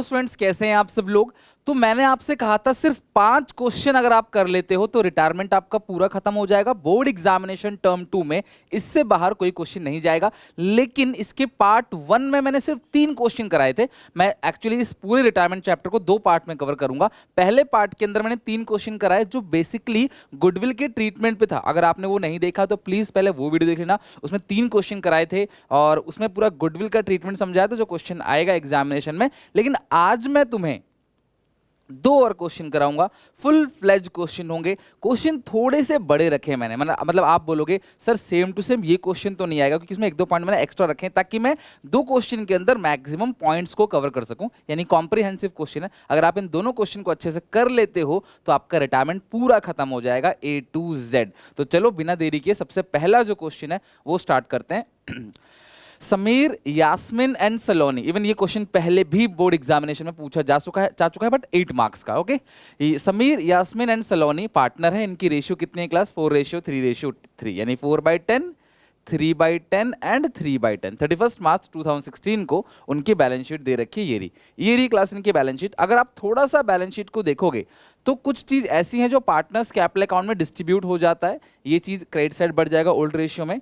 Friends, कैसे हैं आप सब लोग। तो मैंने आपसे कहा था सिर्फ 5 क्वेश्चन अगर आप कर लेते हो तो रिटायरमेंट आपका पूरा खत्म हो जाएगा बोर्ड एग्जामिनेशन टर्म 2 में। इससे बाहर कोई क्वेश्चन नहीं जाएगा। लेकिन इसके पार्ट 1 में मैंने सिर्फ 3 क्वेश्चन कराए थे। मैं एक्चुअली इस पूरे रिटायरमेंट चैप्टर को 2 पार्ट में कवर करूंगा। पहले पार्ट के अंदर मैंने 3 क्वेश्चन कराए जो बेसिकली गुडविल के ट्रीटमेंट पे था। अगर आपने वो नहीं देखा तो प्लीज पहले वो वीडियो देख लेना। उसमें 3 क्वेश्चन कराए थे और उसमें पूरा गुडविल का ट्रीटमेंट समझाया था जो क्वेश्चन आएगा एग्जामिनेशन में। लेकिन आज मैं तुम्हें 2 और क्वेश्चन कराऊंगा। फुल फ्लेज क्वेश्चन होंगे। क्वेश्चन थोड़े से बड़े रखे हैं मैंने, मतलब आप बोलोगे सर सेम टू सेम ये क्वेश्चन तो नहीं आएगा, क्योंकि इसमें 1-2 पॉइंट मैंने एक्स्ट्रा रखे हैं ताकि मैं 2 क्वेश्चन के अंदर मैक्सिमम पॉइंट्स को कवर कर सकूं। यानी कॉम्प्रिहेंसिव क्वेश्चन है। अगर आप इन दोनों क्वेश्चन को अच्छे से कर लेते हो तो आपका रिटायरमेंट पूरा खत्म हो जाएगा A to Z। तो चलो बिना देरी के सबसे पहला जो क्वेश्चन है वो स्टार्ट करते हैं। Sameer, Yasmin and Saloni. Even ये क्वेश्चन पहले भी बोर्ड एग्जामिनेशन में पूछा जा चुका है बट 8 मार्क्स का। Okay, Sameer, Yasmin and Saloni partner है। इनकी रेशियो कितनी है क्लास? 4:3:3, यानी 4/10, 3/10 एंड 3/10। 31 मार्च 2016 को उनकी बैलेंस शीट दे रखी है। ये रही क्लास इनकी बैलेंस शीट। अगर आप थोड़ा सा बैलेंस शीट को देखोगे तो कुछ चीज ऐसी हैं जो पार्टनर्स कैपिटल अकाउंट में डिस्ट्रीब्यूट हो जाता है। ये चीज क्रेडिट साइड बढ़ जाएगा ओल्ड रेशियो में,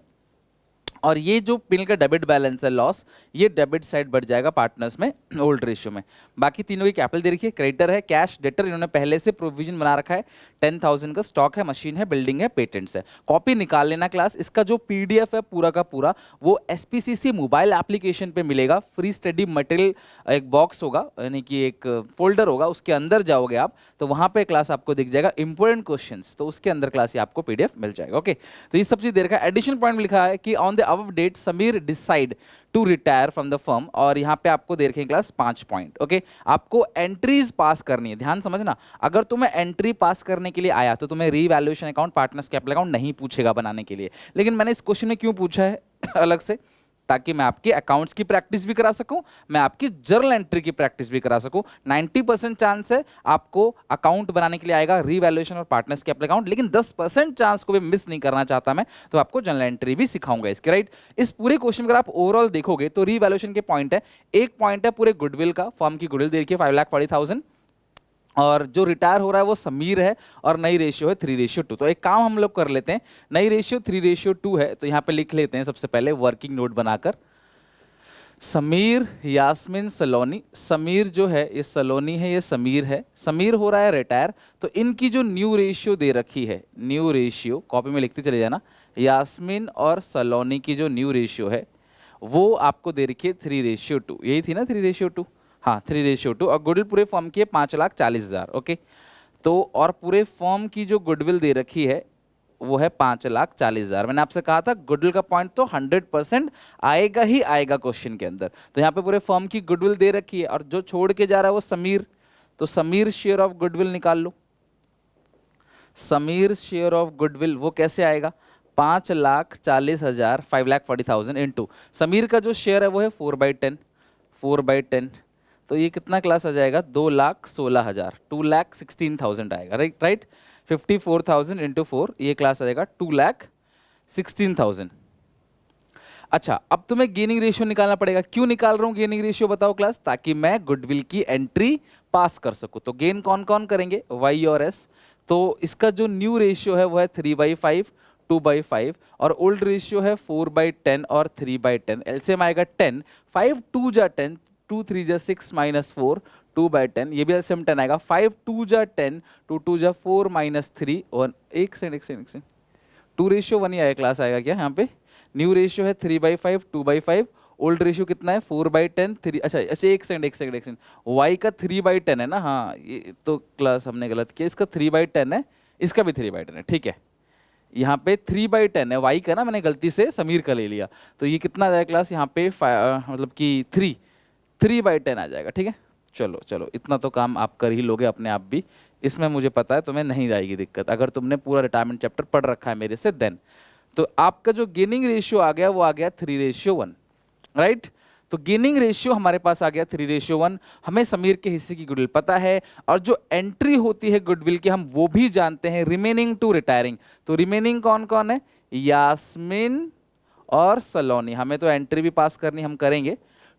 और ये जो पिन का डेबिट बैलेंस है लॉस, ये डेबिट साइड बढ़ जाएगा पार्टनर्स में ओल्ड रेशियो में। बाकी तीनों की कैपिटल दे रखी है। क्रेडिटर है, कैश, डेटर इन्होंने पहले से प्रोविजन बना रखा है। 10,000 का स्टॉक है, मशीन है, बिल्डिंग है, पेटेंट्स है। कॉपी निकाल लेना क्लास। इसका जो पीडीएफ है पूरा का पूरा वो एसपीसीसी मोबाइल एप्लीकेशन पे मिलेगा। फ्री स्टडी मटेरियल एक बॉक्स होगा, यानी कि एक फोल्डर होगा, उसके अंदर जाओगे आप तो वहां पे क्लास आपको दिख जाएगा इंपॉर्टेंट क्वेश्चंस, तो उसके अंदर क्लास ये आपको पीडीएफ मिल जाएगा। ओके, तो ये सब चीज दे रखा है। एडिशनल पॉइंट लिखा है कि on the above date Sameer decide to retire from the firm, और यहाँ पे आपको दे रखे हैं क्लास 5 पॉइंट। ओके, आपको एंट्रीज पास करनी है। ध्यान समझना, अगर तुम्हें एंट्री पास करने के लिए आया तो तुम्हें revaluation account, partners capital account नहीं पूछेगा बनाने के लिए। लेकिन मैंने इस क्वेश्चन में क्यों पूछा है अलग से, ताकि मैं आपकी अकाउंट्स की प्रैक्टिस भी करा सकूं, मैं आपकी जर्नल एंट्री की प्रैक्टिस भी करा सकूं। 90% चांस है आपको अकाउंट बनाने के लिए आएगा रीवैल्यूएशन और पार्टनर्स कैपिटल अकाउंट, लेकिन 10% चांस को भी मिस नहीं करना चाहता मैं, तो आपको जर्नल एंट्री भी सिखाऊंगा इसके। राइट, इस पूरे क्वेश्चन में अगर आप ओवरऑल देखोगे तो रीवैल्यूएशन के पॉइंट है। एक पॉइंट है पूरे गुडविल का, फर्म की गुडविल देखिए 5,40,000, और जो रिटायर हो रहा है वो समीर है, और नई रेशियो है 3:2। तो एक काम हम लोग कर लेते हैं, नई रेशियो 3:2 है तो यहाँ पे लिख लेते हैं सबसे पहले वर्किंग नोट बनाकर। समीर, यास्मिन, सलोनी। समीर जो है ये सलोनी है, ये समीर है। समीर हो रहा है रिटायर, तो इनकी जो न्यू रेशियो दे रखी है, न्यू रेशियो कॉपी में लिखते चले जाना, यास्मिन और सलोनी की जो न्यू रेशियो है वो आपको दे रखी है 3:2। यही थी ना 3:2? हाँ 3:2। और गुडविल पूरे फर्म की है 5,40,000। ओके, तो और पूरे फर्म की जो गुडविल दे रखी है वो है 5,40,000। मैंने आपसे कहा था गुडविल का पॉइंट तो 100% आएगा ही आएगा क्वेश्चन के अंदर। तो यहाँ पे पूरे फर्म की गुडविल दे रखी है, और जो छोड़ के जा रहा है वो समीर, तो समीर शेयर ऑफ गुडविल निकाल लो। समीर शेयर ऑफ गुडविल वो कैसे आएगा? 5,40,000, 5,40,000 इंटू समीर का जो शेयर है वो है 4/10, 4/10। तो ये कितना क्लास आ जाएगा? 2,16,000, 2,16,000 आएगा। राइट राइट, 54,000 इंटू 4, ये क्लास आ जाएगा 2,16,000। अच्छा, अब तुम्हें गेनिंग रेशियो निकालना पड़ेगा। क्यों निकाल रहा हूं गेनिंग रेशियो बताओ क्लास? ताकि मैं गुडविल की एंट्री पास कर सकूं। तो गेन कौन कौन करेंगे? वाई और एस। तो इसका जो न्यू रेशियो है वो है 3/5, 2/5, और ओल्ड रेशियो है 4/10 और 3/10। एलसीएम आएगा 10, 5 2 जा 10, 2 3 जा 6 -4, 2/10। ये भी एलसीएम 10 आएगा। 5 2 जा 10, 2 2 जा 4 -3, और एक सेकंड 2:1 ही आएगा क्लास, आएगा क्या यहाँ पे? न्यू रेशियो है 3/5, 2/5, ओल्ड रेशियो कितना है 4/10, 3। अच्छा अच्छा, एक सेकंड, वाई का 3/10 है ना? हाँ, ये तो क्लास हमने गलत किया, इसका 3/10 है, इसका भी 3/10 है। ठीक है, यहाँ पे 3/10 है वाई का ना, मैंने गलती से समीर का ले लिया। तो ये कितना आ जाएगा क्लास यहाँ पे? मतलब कि 3/10 आ जाएगा। ठीक है, चलो चलो, इतना तो काम आप कर ही लोगे अपने आप भी, इसमें मुझे पता है तुम्हें नहीं जाएगी दिक्कत अगर तुमने पूरा रिटायरमेंट चैप्टर पढ़ रखा है मेरे से देन। तो आपका जो गेनिंग रेशियो आ गया वो आ गया 3:1। राइट, तो गेनिंग रेशियो हमारे पास आ गया 3:1। हमें समीर के हिस्से की गुडविल पता है, और जो एंट्री होती है गुडविल की हम वो भी जानते हैं, रिमेनिंग टू रिटायरिंग। तो रिमेनिंग कौन कौन है? यास्मिन और सलोनी। हमें तो एंट्री भी पास करनी, हम करेंगे।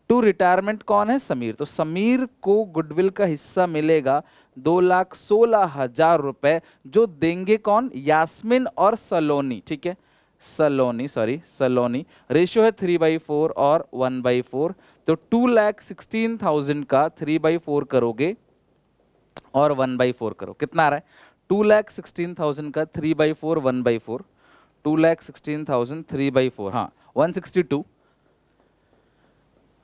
टू रिटायरमेंट कौन है? समीर। तो समीर को गुडविल का हिस्सा मिलेगा 2,16,000 रुपए, जो देंगे कौन? यास्मिन और सलोनी। ठीक है, सलोनी, सॉरी सलोनी। रेशियो है 3/4 और 1/4। तो 2,16,000 का 3/4 करोगे और 1/4 करो, कितना आ रहा है? 2,16,000 का 3/4 1/4, 2,16,000 3/4, हाँ 162,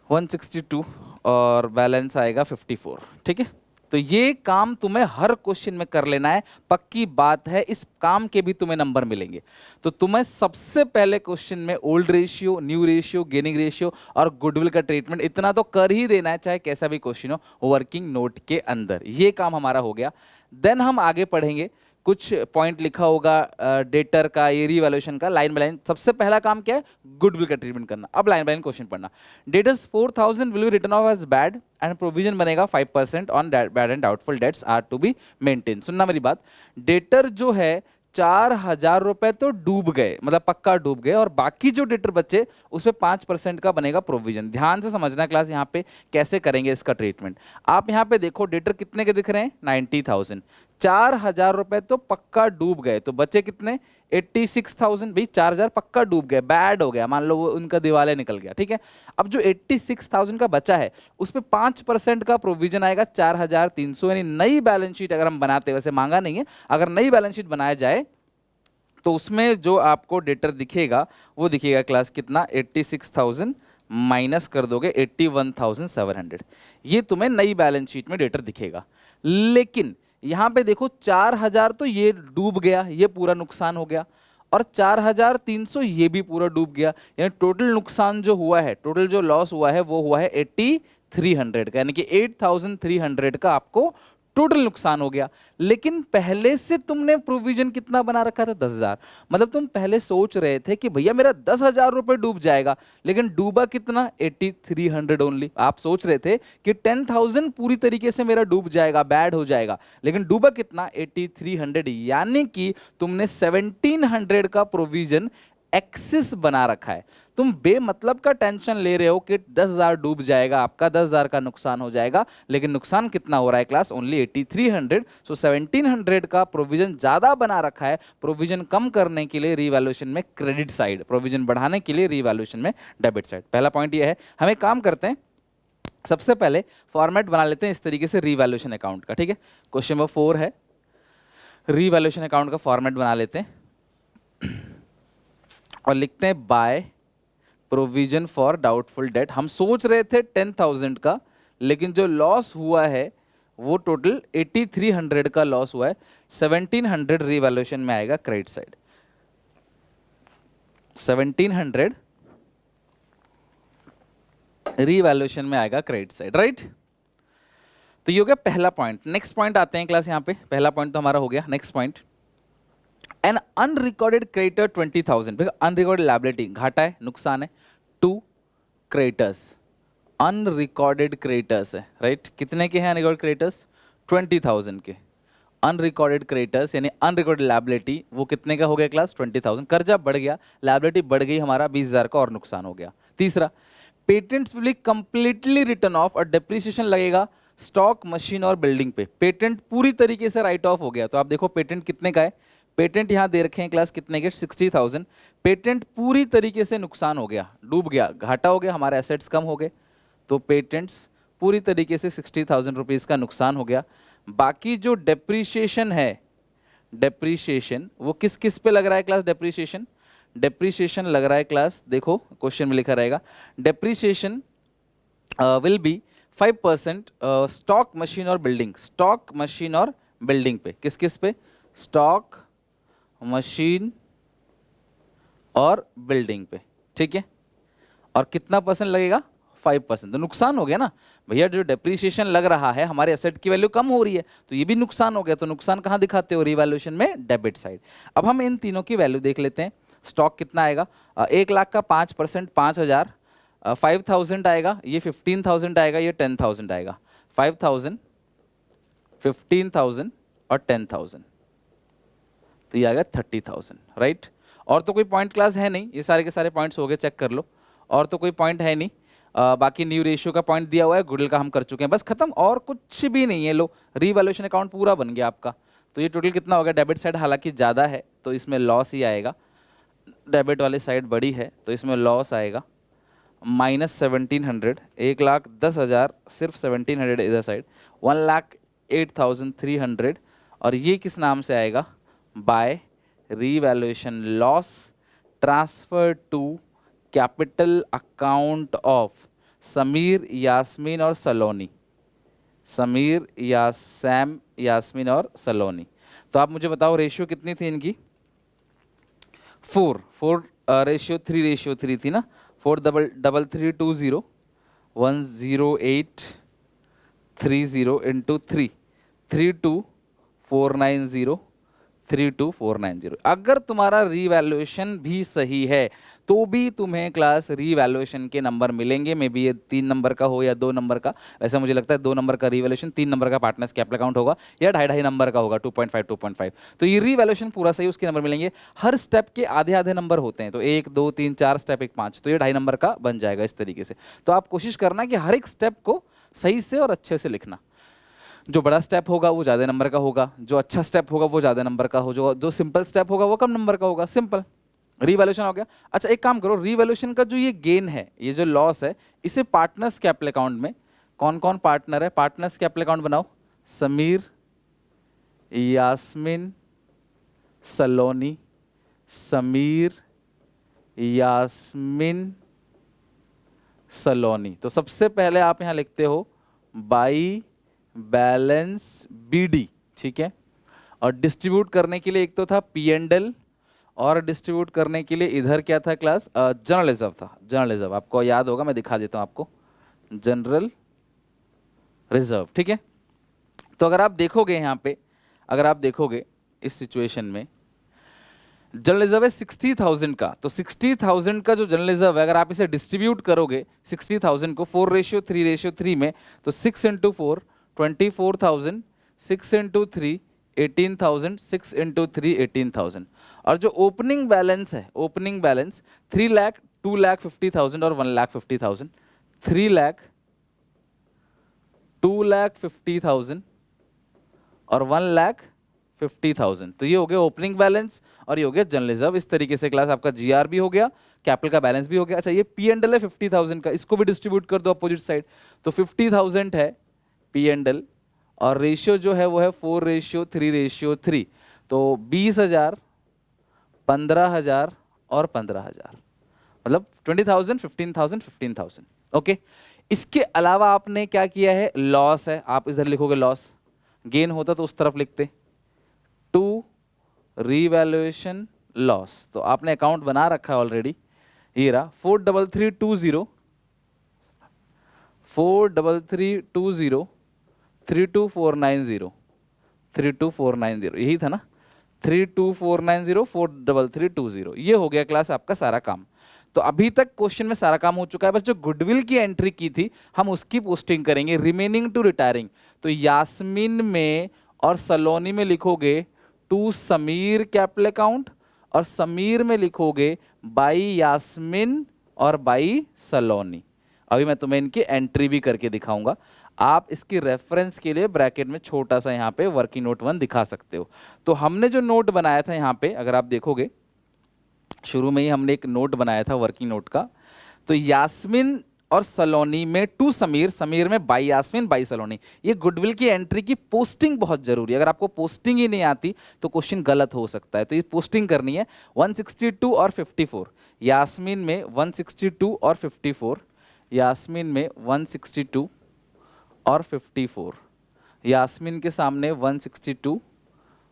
162 और बैलेंस आएगा 54। ठीक है, तो ये काम तुम्हें हर क्वेश्चन में कर लेना है, पक्की बात है। इस काम के भी तुम्हें नंबर मिलेंगे। तो तुम्हें सबसे पहले क्वेश्चन में old ratio, new ratio, gaining ratio और गुडविल का ट्रीटमेंट इतना तो कर ही देना है, चाहे कैसा भी क्वेश्चन हो, वर्किंग नोट के अंदर। ये काम हमारा हो गया। देन हम आगे पढ़ेंगे, कुछ पॉइंट लिखा होगा डेटर का, ये रीवैल्यूएशन का, लाइन बाय लाइन। सबसे पहला काम क्या है? गुडविल का ट्रीटमेंट करना। अब लाइन बाय लाइन क्वेश्चन पढ़ना। Debtors 4,000 will be written off as bad and provision बनेगा 5% on bad and doubtful debts are to be maintain. सुनना मेरी बात, डेटर जो है 4,000 रुपए तो डूब गए, मतलब पक्का डूब गए, और बाकी जो डेटर बचे उसमें 5% का बनेगा प्रोविजन। ध्यान से समझना क्लास, यहाँ पे कैसे करेंगे इसका ट्रीटमेंट। आप यहाँ पे देखो डेटर कितने के दिख रहे हैं? 90,000। 4,000 रुपए तो पक्का डूब गए, तो बचे कितने? 86,000। भाई 4,000 पक्का डूब गए, बैड हो गया, मान लो वो उनका दिवाले निकल गया। ठीक है, अब जो 86,000 का बचा है उस पर 5% का प्रोविजन आएगा 4,300। यानी नई बैलेंस शीट अगर हम बनाते हैं, वैसे मांगा नहीं है, अगर नई बैलेंस शीट बनाया जाए तो उसमें जो आपको डेटर दिखेगा वो दिखेगा क्लास कितना? 86,000 माइनस कर दोगे 81,700। ये तुम्हें नई बैलेंस शीट में डेटर दिखेगा। लेकिन यहां पे देखो 4,000 तो ये डूब गया, ये पूरा नुकसान हो गया, और 4,300 ये भी पूरा डूब गया। यानी टोटल नुकसान जो हुआ है, टोटल जो लॉस हुआ है वो हुआ है 8,300 का, यानी कि 8,300 का आपको टोटल नुकसान हो गया। लेकिन पहले से तुमने प्रोविजन कितना बना रखा था? 10,000। मतलब तुम पहले सोच रहे थे कि भैया मेरा 10,000 रुपए डूब जाएगा, लेकिन डूबा कितना? 8,300 ओनली। आप सोच रहे थे कि 10,000 पूरी तरीके से मेरा डूब जाएगा, बैड हो जाएगा, लेकिन डूबा कितना? 8,300। यानी कि तुमने 1,700 का प्रोविजन एक्सेस बना रखा है। तुम बेमतलब का टेंशन ले रहे हो कि 10,000 डूब जाएगा, आपका 10,000 का नुकसान हो जाएगा, लेकिन नुकसान कितना हो रहा है क्लास? ओनली 8,300। सो 1,700 का प्रोविजन ज्यादा बना रखा है, प्रोविजन कम करने के लिए रीवैल्यूएशन में क्रेडिट साइड, प्रोविजन बढ़ाने के लिए रीवैल्यूएशन में डेबिट साइड। पहला पॉइंट ये है। हम एक काम करते हैं, सबसे पहले फॉर्मेट बना लेते हैं इस तरीके से रीवैल्यूएशन अकाउंट का। ठीक है, क्वेश्चन नंबर 4 है, रीवैल्यूएशन अकाउंट का फॉर्मेट बना लेते हैं और लिखते हैं by provision for doubtful date. हम सोच रहे थे 10,000 का, लेकिन जो लॉस हुआ है वो टोटल 8,300 का लॉस हुआ है। 1,700 रीवैल्यूएशन में आएगा क्रेडिट साइड, 1,700 रीवैल्यूएशन में आएगा क्रेडिट साइड, राइट। तो ये हो गया पहला पॉइंट। नेक्स्ट पॉइंट आते हैं क्लास, यहाँ पे पहला पॉइंट तो हमारा हो गया। Next point, an unrecorded creditor 20,000। Unrecorded liability, घाटा है, नुकसान है। 2 क्रेडिटर्स, अनरिकॉर्डेड क्रेडिटर्स है, राइट। कितने के हैं अनरिकॉर्डेड क्रेडिटर्स? 20,000 के। अनरिकॉर्डेड क्रेडिटर्स यानी अनरिकॉर्डेड लायबिलिटी, वो कितने का हो गया क्लास? 20,000। कर्जा बढ़ गया, लायबिलिटी बढ़ गई हमारा 20,000 का, और नुकसान हो गया। तीसरा, patents will be completely return of, और डेप्रिसिएशन लगेगा स्टॉक, मशीन और बिल्डिंग पे। पेटेंट पूरी तरीके से राइट ऑफ हो गया। तो आप देखो पेटेंट कितने का है, पेटेंट यहां दे रखे हैं क्लास कितने के? 60,000। पेटेंट पूरी तरीके से नुकसान हो गया, डूब गया, घाटा हो गया, हमारे एसेट्स कम हो गए। तो पेटेंट्स पूरी तरीके से 60,000 रुपीज का नुकसान हो गया। बाकी जो डेप्रीशिएशन है, डेप्रीशिएशन वो किस किस पे लग रहा है क्लास? डेप्रीशिएशन, डेप्रीशिएशन लग रहा है क्लास, देखो क्वेश्चन में लिखा रहेगा, depreciation will be 5% stock, machine और बिल्डिंग। स्टॉक, मशीन और बिल्डिंग पे, किस किस पे? स्टॉक, मशीन और बिल्डिंग पे, ठीक है। और कितना परसेंट लगेगा? 5%। तो नुकसान हो गया ना भैया, जो डेप्रीशिएशन लग रहा है, हमारे एसेट की वैल्यू कम हो रही है, तो ये भी नुकसान हो गया। तो नुकसान कहाँ दिखाते हो? रीवैल्यूएशन में, डेबिट साइड। अब हम इन तीनों की वैल्यू देख लेते हैं। स्टॉक कितना आएगा? 1 लाख का 5% 5,000, 5,000 आएगा, ये 15,000 आएगा, ये 10,000 आएगा। 5,000, 15,000 और 10,000, तो ये आएगा 30,000, राइट। और तो कोई पॉइंट क्लास है नहीं, ये सारे के सारे पॉइंट्स हो गए, चेक कर लो। और तो कोई पॉइंट है नहीं। बाकी न्यू रेशियो का पॉइंट दिया हुआ है, गुडविल का हम कर चुके हैं, बस खत्म, और कुछ भी नहीं है। लो, रीवैल्यूएशन अकाउंट पूरा बन गया आपका। तो ये टोटल कितना हो गया? डेबिट साइड हालांकि ज़्यादा है तो इसमें लॉस ही आएगा, डेबिट वाली साइड बड़ी है तो इसमें लॉस आएगा। -1700, 1,10,000, सिर्फ 1700 इधर साइड, 1,08,300, और ये किस नाम से आएगा? By revaluation loss transfer to capital account of Sameer, Yasmeen और सलोनी। समीर, सैम, यास्मीन और सलोनी। तो आप मुझे बताओ रेशियो कितनी थी इनकी? 4:3 थी ना। 4,3,3,2,0 10830 इंटू 3, 32,490, 32,490। अगर तुम्हारा रीवैल्यूएशन भी सही है तो भी तुम्हें क्लास रीवैल्यूएशन के नंबर मिलेंगे। मे बी ये 3 नंबर का हो या 2 नंबर का। वैसे मुझे लगता है 2 नंबर का रीवैल्यूएशन, 3 नंबर का पार्टनर्स कैपिटल अकाउंट होगा, या 2.5 नंबर का होगा, 2.5 2.5। तो ये रीवैल्यूएशन पूरा सही, उसके नंबर मिलेंगे। हर स्टेप के आधे आधे नंबर होते हैं, तो 1 2 3 4 स्टेप, 1 5, तो ये 2.5 नंबर का बन जाएगा इस तरीके से। तो आप कोशिश करना कि हर एक स्टेप को सही से और अच्छे से लिखना। जो बड़ा स्टेप होगा वो ज़्यादा नंबर का होगा, जो अच्छा स्टेप होगा वो ज़्यादा नंबर का हो, जो सिंपल स्टेप होगा वो कम नंबर का होगा। सिंपल रीवैल्यूएशन हो गया। अच्छा, एक काम करो, रीवैल्यूएशन का जो ये गेन है, ये जो लॉस है, इसे पार्टनर्स कैपिटल अकाउंट में कौन कौन पार्टनर है? पार्टनर्स कैपिटल अकाउंट बनाओ। समीर, यास्मीन, सलोनी, समीर, यास्मीन, सलोनी। तो सबसे पहले आप यहां लिखते हो बाई बैलेंस बीडी, ठीक है। और डिस्ट्रीब्यूट करने के लिए एक तो था P&L, और डिस्ट्रीब्यूट करने के लिए इधर क्या था क्लास? जनरल रिजर्व था। जनरल रिजर्व आपको याद होगा, मैं दिखा देता हूं आपको, जनरल रिजर्व, ठीक है। तो अगर आप देखोगे यहाँ पे, अगर आप देखोगे इस सिचुएशन में, जनरल रिजर्व है 60,000 का, तो 60,000 का जो जनरल रिजर्व है, अगर आप इसे डिस्ट्रीब्यूट करोगे 60,000 को 4:3 में, तो 6 × 4 24,000, 6 × 3 18,000, 6 × 3 18,000। और जो ओपनिंग बैलेंस है, ओपनिंग बैलेंस 3 लाख, 2,50,000 और 1,50,000, 3 लाख, 2,50,000 और 1,50,000। तो ये हो गया ओपनिंग बैलेंस और ये हो गया जनरल रिजर्व। इस तरीके से क्लास आपका जीआर भी हो गया, कैपिटल का बैलेंस भी हो गया। अच्छा, ये P&L है 50,000 का, इसको भी डिस्ट्रीब्यूट कर दो अपोजिट साइड, तो 50,000 है P&L, और रेशियो जो है वो है 4:3:3, तो 20,000, 15,000 और 15,000, मतलब 20,000, 15,000, 15,000। ओके, इसके अलावा आपने क्या किया है? लॉस है, आप इधर लिखोगे लॉस, गेन होता तो उस तरफ लिखते, टू रीवैल्यूएशन लॉस। तो आपने अकाउंट बना रखा है ऑलरेडी, ये रहा 43320, 43320, 32490, 32490, यही था ना, 32490, 43320। ये हो गया क्लास आपका सारा काम। तो अभी तक क्वेश्चन में सारा काम हो चुका है, बस जो गुडविल की एंट्री की थी हम उसकी पोस्टिंग करेंगे, रिमेनिंग टू रिटायरिंग। तो यास्मीन में और सलोनी में लिखोगे टू समीर कैपिटल अकाउंट, और समीर में लिखोगे बाई यास्मीन और बाई सलोनी। अभी मैं तुम्हें इनकी एंट्री भी करके दिखाऊंगा, आप इसकी रेफरेंस के लिए ब्रैकेट में छोटा सा यहाँ पे वर्किंग नोट 1 दिखा सकते हो। तो हमने जो नोट बनाया था यहाँ पे, अगर आप देखोगे शुरू में ही हमने एक नोट बनाया था वर्किंग नोट का, तो यास्मीन और सलोनी में टू समीर, समीर में बाई यास्मीन बाई सलोनी। ये गुडविल की एंट्री की पोस्टिंग बहुत जरूरी है, अगर आपको पोस्टिंग ही नहीं आती तो क्वेश्चन गलत हो सकता है। तो ये पोस्टिंग करनी है 162 और 54, यास्मीन में 162 और 54, यास्मीन में 162 और 54, यास्मीन के सामने 162,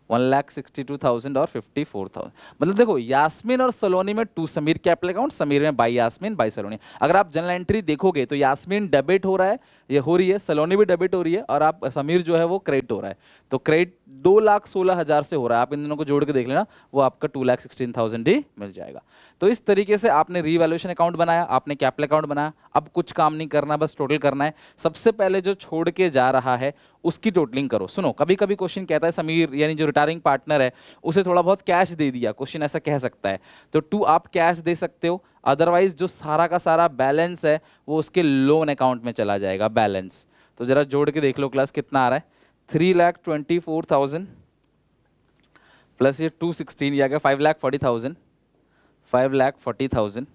1,62,000 और 54,000। मतलब देखो, यास्मीन और सलोनी में to Sameer capital account, Sameer में बाई यास्मीन बाई सलोनी। अगर आप जनरल एंट्री देखोगे तो यास्मीन डेबिट हो रहा है, ये हो रही है, सलोनी भी डेबिट हो रही है, और आप समीर जो है वो क्रेडिट हो रहा है। तो क्रेडिट 2,16,000 से हो रहा है, आप इन दोनों को जोड़ के देख लेना, वो आपका 2,16,000 ही मिल जाएगा। तो इस तरीके से आपने रीवैल्यूएशन अकाउंट बनाया, आपने कैपिटल अकाउंट बनाया। अब कुछ काम नहीं करना, बस टोटल करना है। सबसे पहले जो छोड़ के जा रहा है उसकी टोटलिंग करो। सुनो, कभी कभी क्वेश्चन कहता है समीर यानी जो रिटायरिंग पार्टनर है उसे थोड़ा बहुत कैश दे दिया, क्वेश्चन ऐसा कह सकता है, तो 2 आप कैश दे सकते हो। अदरवाइज जो सारा का सारा बैलेंस है वो उसके लोन अकाउंट में चला जाएगा बैलेंस। तो जरा जोड़ के देख लो क्लास कितना आ रहा है। 3,24,000 प्लस ये 216, ये आ गया 5,40,000, 5,40,000,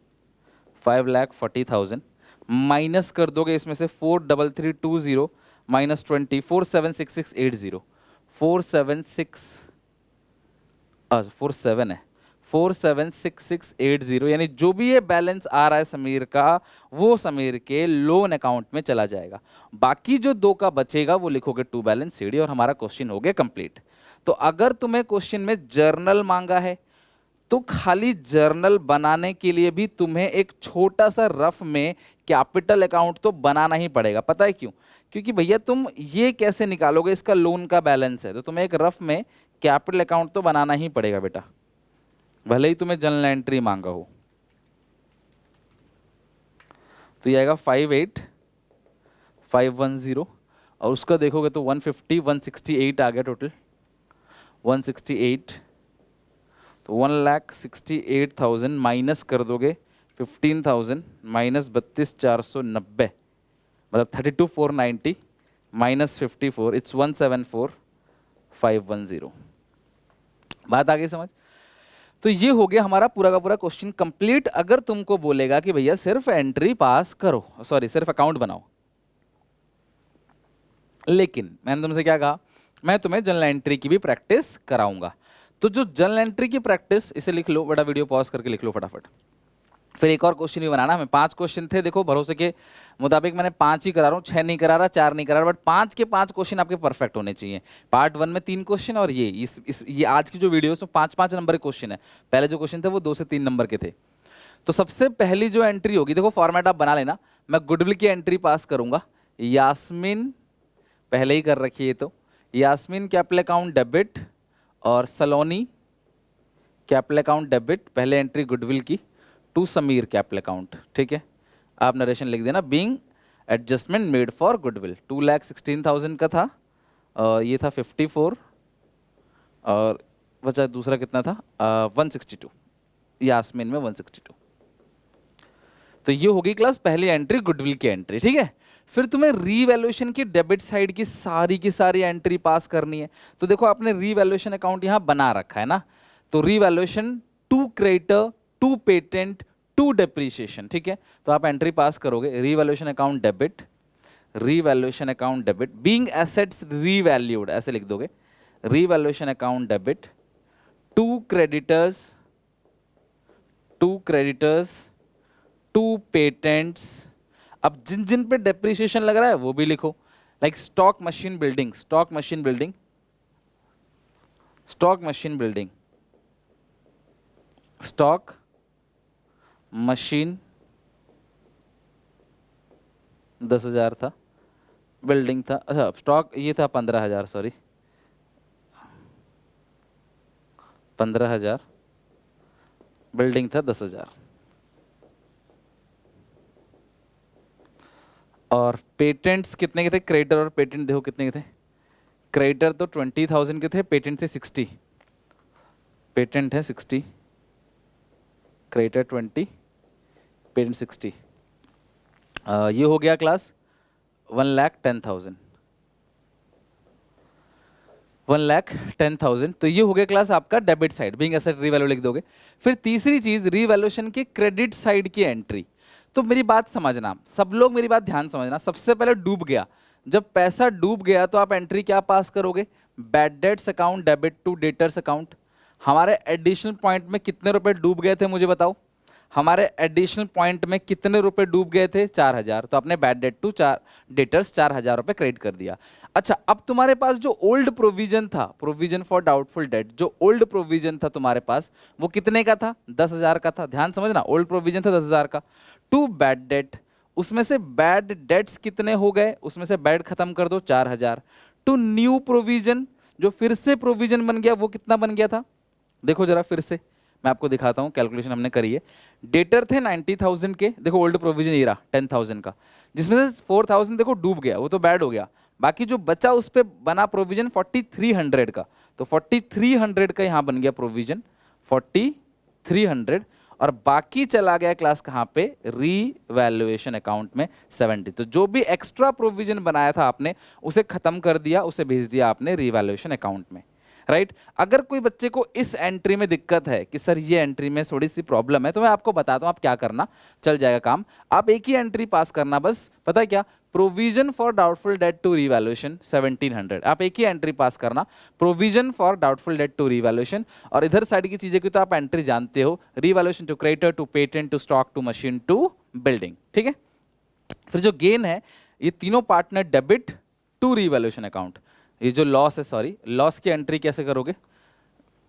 5,40,000 माइनस कर दोगे इसमें से 4,3320 माइनस 20, 476680, 47 है 476680, यानी जो भी ये बैलेंस आ रहा है समीर का वो समीर के लोन अकाउंट में चला जाएगा। बाकी जो 2 का बचेगा वो लिखोगे टू बैलेंस सीडी और हमारा क्वेश्चन हो गया कंप्लीट। तो अगर तुम्हें क्वेश्चन में जर्नल मांगा है तो खाली जर्नल बनाने के लिए भी तुम्हें एक छोटा सा रफ में कैपिटल अकाउंट तो बनाना ही पड़ेगा। पता है क्यों? क्योंकि भैया तुम ये कैसे निकालोगे, इसका लोन का बैलेंस है, तो तुम्हें एक रफ में कैपिटल अकाउंट तो बनाना ही पड़ेगा बेटा, भले ही तुम्हें जर्नल एंट्री मांगा हो। तो ये आएगा 58,510 और उसका देखोगे तो 150, 168 आ गया टोटल, 168। तो 1,68,000 माइनस कर दोगे 15,000 माइनस 32,490 मतलब 32,490 माइनस 54, इट्स 174,510। बात आ गई समझ? तो ये हो गया हमारा पूरा का पूरा क्वेश्चन कंप्लीट। अगर तुमको बोलेगा कि भैया सिर्फ एंट्री पास करो, सॉरी सिर्फ अकाउंट बनाओ, लेकिन मैंने तुमसे क्या कहा, मैं तुम्हें जर्नल एंट्री की भी प्रैक्टिस कराऊंगा। तो जो जर्नल एंट्री की प्रैक्टिस, इसे लिख लो बेटा, वीडियो पॉज करके लिख लो फटाफट। फिर एक और क्वेश्चन भी बनाना, हमें 5 क्वेश्चन थे। देखो भरोसे के मुताबिक मैंने 5 ही करा रहा हूँ, 6 नहीं करा रहा, 4 नहीं करा रहा, बट 5 के 5 क्वेश्चन आपके परफेक्ट होने चाहिए। पार्ट 1 में 3 क्वेश्चन और ये आज की जो वीडियो है उसमें 5-5 नंबर के क्वेश्चन है। पहले जो क्वेश्चन थे वो 2 से 3 नंबर के थे। तो सबसे पहली जो एंट्री होगी, देखो फॉर्मेट आप बना लेना, मैं गुडविल की एंट्री पास करूंगा। यास्मीन पहले ही कर रखी है, तो यास्मीन कैपिटल अकाउंट डेबिट और सलोनी कैपिटल अकाउंट डेबिट, पहले एंट्री गुडविल की, टू समीर कैपिटल अकाउंट। ठीक है, आप नरेशन लिख देना, being adjustment made for goodwill. 2,16,000 का था, ये था 54 और बचा दूसरा कितना था 162, यास्मीन में 162। तो ये होगी क्लास पहली एंट्री गुडविल की एंट्री। ठीक है, फिर तुम्हें रीवैल्यूएशन की डेबिट साइड की सारी एंट्री पास करनी है। तो देखो आपने रीवैल्यूएशन अकाउंट यहां बना रखा है ना, तो revaluation to creditor, to patent, to depreciation. ठीक है, तो आप एंट्री पास करोगे, revaluation account debit, revaluation account debit, being assets revalued ऐसे लिख दोगे, revaluation account debit, to creditors, to patents. अब जिन जिन पे डेप्रिसिएशन लग रहा है वो भी लिखो, like stock machine building, stock machine building, stock machine building, stock machine 10,000 था, बिल्डिंग था, अच्छा स्टॉक ये था 15,000, सॉरी 15,000, बिल्डिंग था 10,000। और पेटेंट्स कितने के थे, क्रेडिटर और पेटेंट देखो कितने के थे, क्रेडिटर तो 20,000 के थे, पेटेंट थे 60, पेटेंट है 60, क्रेडिटर 20, पेटेंट 60। ये हो गया क्लास 1,10,000, 1,10,000। तो ये हो गया क्लास आपका debit side, being asset revalue लिख दोगे। फिर तीसरी चीज रीवैल्यूएशन के क्रेडिट साइड की एंट्री। तो मेरी बात समझना, सब लोग मेरी बात ध्यान समझना, सबसे पहले डूब गया, जब पैसा डूब गया तो आप एंट्री क्या पास करोगे, bad debts account debit to debtors account. हमारे एडिशनल पॉइंट में कितने रुपए डूब गए थे मुझे बताओ, हमारे एडिशनल पॉइंट में कितने रुपए डूब गए थे, 4,000, तो आपने बैड डेट टू डेटर्स 4,000 रुपए क्रेडिट कर दिया। अच्छा, अब तुम्हारे पास जो ओल्ड प्रोविजन था, प्रोविजन फॉर डाउटफुल डेट, जो ओल्ड प्रोविजन था तुम्हारे पास वो कितने का था, 10,000 का था। ध्यान समझना, ओल्ड प्रोविजन था 10,000 का। टू बैड डेट, उसमें से बैड डेट्स कितने हो गए, उसमें से बैड खत्म कर दो 4,000। टू न्यू प्रोविजन, जो फिर से प्रोविजन बन गया वो कितना बन गया था, देखो जरा फिर से मैं आपको दिखाता हूँ, कैलकुलेशन हमने करी है। डेटर थे 90,000 के, देखो ओल्ड प्रोविजन ये रहा 10,000 का, जिसमें से 4,000 देखो डूब गया, वो तो बैड हो गया। बाकी जो बचा उस पर बना प्रोविजन 4,300 का, तो 4,300 का यहाँ बन गया प्रोविजन 4,300, और बाकी चला गया क्लास कहाँ पे, रीवैल्यूएशन अकाउंट में 70। तो जो भी एक्स्ट्रा प्रोविजन बनाया था आपने उसे खत्म कर दिया, उसे भेज दिया आपने रीवैल्यूएशन अकाउंट में, राइट। अगर कोई बच्चे को इस एंट्री में दिक्कत है कि सर ये एंट्री में थोड़ी सी प्रॉब्लम है, तो मैं आपको बताता हूं आप क्या करना, चल जाएगा काम। आप एक ही एंट्री पास करना बस, पता है क्या, provision for doubtful debt to revaluation 1700, आप एक ही एंट्री पास करना, provision for doubtful debt to revaluation. और इधर साइड की चीजें की तो आप एंट्री जानते हो, revaluation to creditor to patent to stock to machine to building, ठीक है। फिर जो गेन है, ये तीनों partner debit to revaluation account. ये जो लॉस है, सॉरी लॉस की एंट्री कैसे करोगे,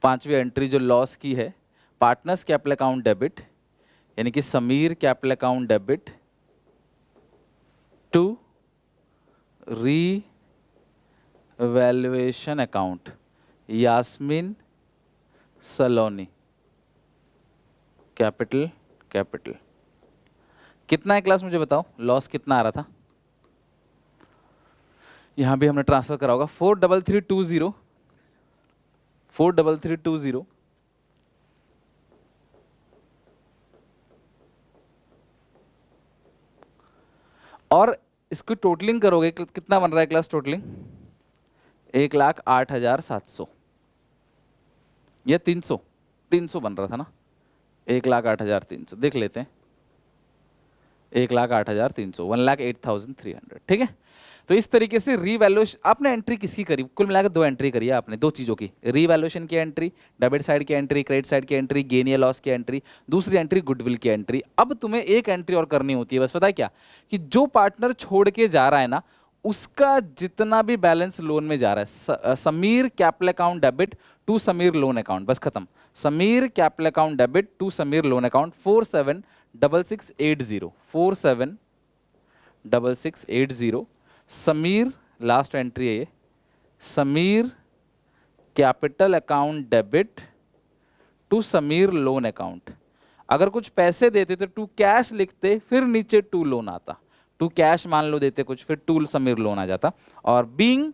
पांचवी एंट्री जो लॉस की है, पार्टनर्स कैपिटल अकाउंट डेबिट, यानी कि Sameer capital account debit to revaluation account Yasmeen Saloni capital capital. कितना है क्लास मुझे बताओ, लॉस कितना आ रहा था, यहां भी हमने ट्रांसफर करा होगा 43320 43320, और इसको टोटलिंग करोगे कितना बन रहा है क्लास, टोटलिंग 1,08,700 या 300 बन रहा था ना, 1,08,300 देख लेते हैं, 1,08,300 1,08,300, ठीक है। तो इस तरीके से रीवैल्यूएशन आपने एंट्री किसकी करी, कुल मिलाकर दो एंट्री करी है आपने, दो चीज़ों की, रीवैल्यूएशन की एंट्री, डेबिट साइड की एंट्री, क्रेडिट साइड की एंट्री, गेन या लॉस की एंट्री, दूसरी एंट्री गुडविल की एंट्री। अब तुम्हें एक एंट्री और करनी होती है बस, पता है क्या, कि जो पार्टनर छोड़ के जा रहा है ना, उसका जितना भी बैलेंस लोन में जा रहा है, Sameer capital account debit to Sameer loan account, बस खत्म, Sameer capital account debit to Sameer loan account 476680 476680, Sameer last entry है ये, Sameer capital account debit to Sameer loan account. अगर कुछ पैसे देते तो टू कैश लिखते, फिर नीचे टू लोन आता, टू कैश मान लो देते कुछ, फिर टू समीर लोन आ जाता, और being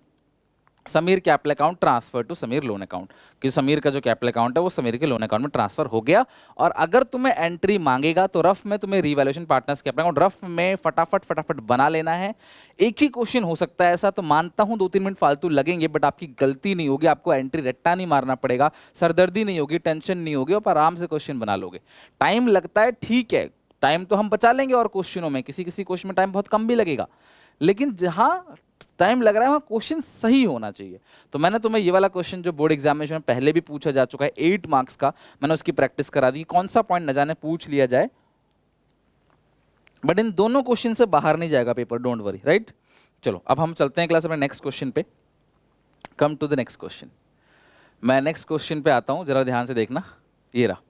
Sameer capital account transfer to Sameer loan account, कि समीर का जो कैपिटल अकाउंट है वो समीर के लोन अकाउंट में ट्रांसफर हो गया। और अगर तुम्हें एंट्री मांगेगा तो रफ में तुम्हें revaluation partners capital account rough में फटाफट बना लेना है। एक ही क्वेश्चन हो सकता है ऐसा, तो मानता हूं 2-3 मिनट फालतू लगेंगे, बट आपकी गलती नहीं होगी, आपको एंट्री रट्टा नहीं मारना पड़ेगा, सरदर्दी नहीं होगी, टेंशन नहीं होगी, और आराम से क्वेश्चन बना लोगे। टाइम लगता है ठीक है, टाइम तो हम बचा लेंगे, और क्वेश्चनों में किसी किसी क्वेश्चन में टाइम बहुत कम भी लगेगा, लेकिन जहां टाइम लग रहा है वहां क्वेश्चन सही होना चाहिए। तो मैंने तुम्हें ये वाला क्वेश्चन जो बोर्ड एग्जामिनेशन में पहले भी पूछा जा चुका है 8 मार्क्स का, मैंने उसकी प्रैक्टिस करा दी, कौन सा पॉइंट न जाने पूछ लिया जाए, बट इन दोनों क्वेश्चन से बाहर नहीं जाएगा पेपर, डोंट वरी, राइट। चलो अब हम चलते हैं क्लास अपने नेक्स्ट क्वेश्चन पे, come to the next question. मैं नेक्स्ट क्वेश्चन पे आता हूं, जरा ध्यान से देखना, ये रहा,